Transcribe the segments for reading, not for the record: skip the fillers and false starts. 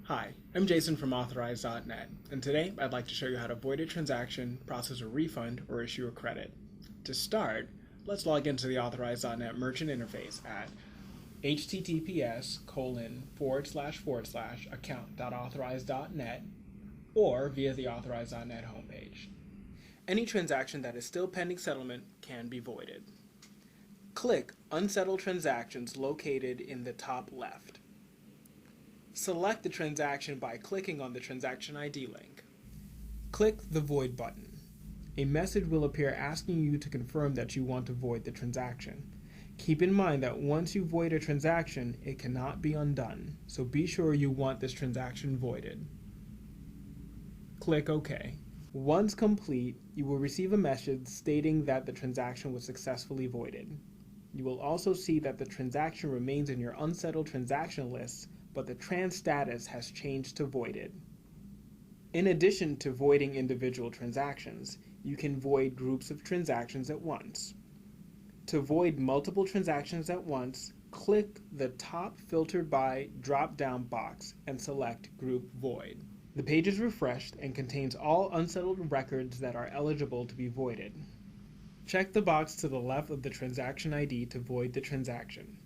Hi, I'm Jason from Authorize.net, and today I'd like to show you how to void a transaction, process a refund, or issue a credit. To start, let's log into the Authorize.net merchant interface at https://account.authorize.net or via the Authorize.net homepage. Any transaction that is still pending settlement can be voided. Click Unsettled Transactions located in the top left. Select the transaction by clicking on the transaction ID link. Click the Void button. A message will appear asking you to confirm that you want to void the transaction. Keep in mind that once you void a transaction, it cannot be undone, so be sure you want this transaction voided. Click OK. Once complete, you will receive a message stating that the transaction was successfully voided. You will also see that the transaction remains in your unsettled transaction list, but the trans status has changed to voided. In addition to voiding individual transactions, you can void groups of transactions at once. To void multiple transactions at once, click the top Filtered By drop-down box and select Group Void. The page is refreshed and contains all unsettled records that are eligible to be voided. Check the box to the left of the transaction ID to void the transaction.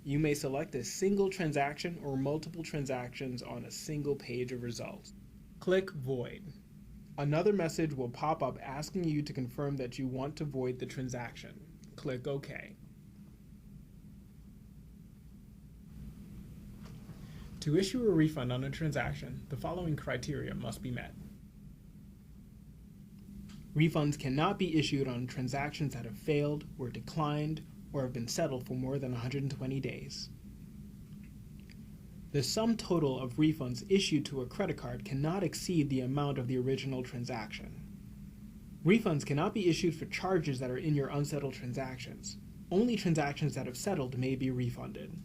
You may select a single transaction or multiple transactions on a single page of results. Click Void. Another message will pop up asking you to confirm that you want to void the transaction. Click OK. To issue a refund on a transaction, the following criteria must be met. Refunds cannot be issued on transactions that have failed, were declined, or have been settled for more than 120 days. The sum total of refunds issued to a credit card cannot exceed the amount of the original transaction. Refunds cannot be issued for charges that are in your unsettled transactions. Only transactions that have settled may be refunded.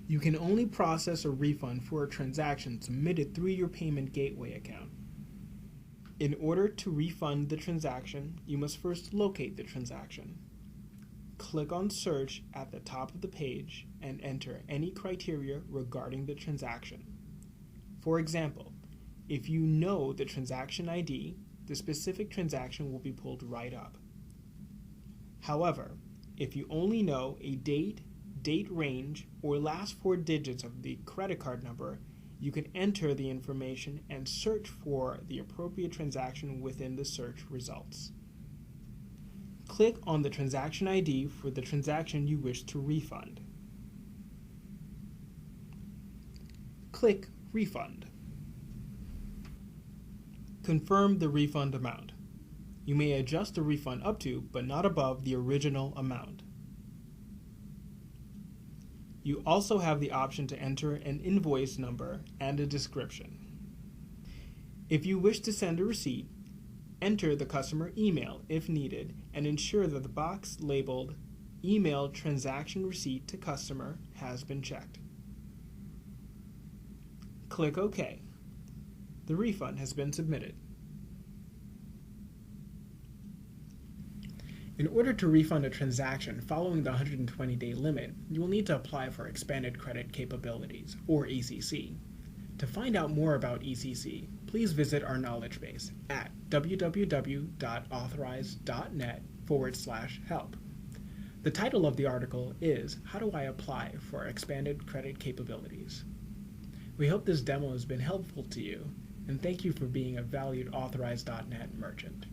You can only process a refund for a transaction submitted through your payment gateway account. In order to refund the transaction, you must first locate the transaction. Click on Search at the top of the page and enter any criteria regarding the transaction. For example, if you know the transaction ID, the specific transaction will be pulled right up. However, if you only know a date range, or last four digits of the credit card number, you can enter the information and search for the appropriate transaction within the search results. Click on the transaction ID for the transaction you wish to refund. Click Refund. Confirm the refund amount. You may adjust the refund up to, but not above, the original amount. You also have the option to enter an invoice number and a description. If you wish to send a receipt, enter the customer email if needed and ensure that the box labeled Email Transaction Receipt to Customer has been checked. Click OK. The refund has been submitted. In order to refund a transaction following the 120-day limit, you will need to apply for Expanded Credit Capabilities, or ECC. To find out more about ECC, please visit our knowledge base at www.authorize.net/help. The title of the article is How Do I Apply for Expanded Credit Capabilities? We hope this demo has been helpful to you, and thank you for being a valued Authorize.net merchant.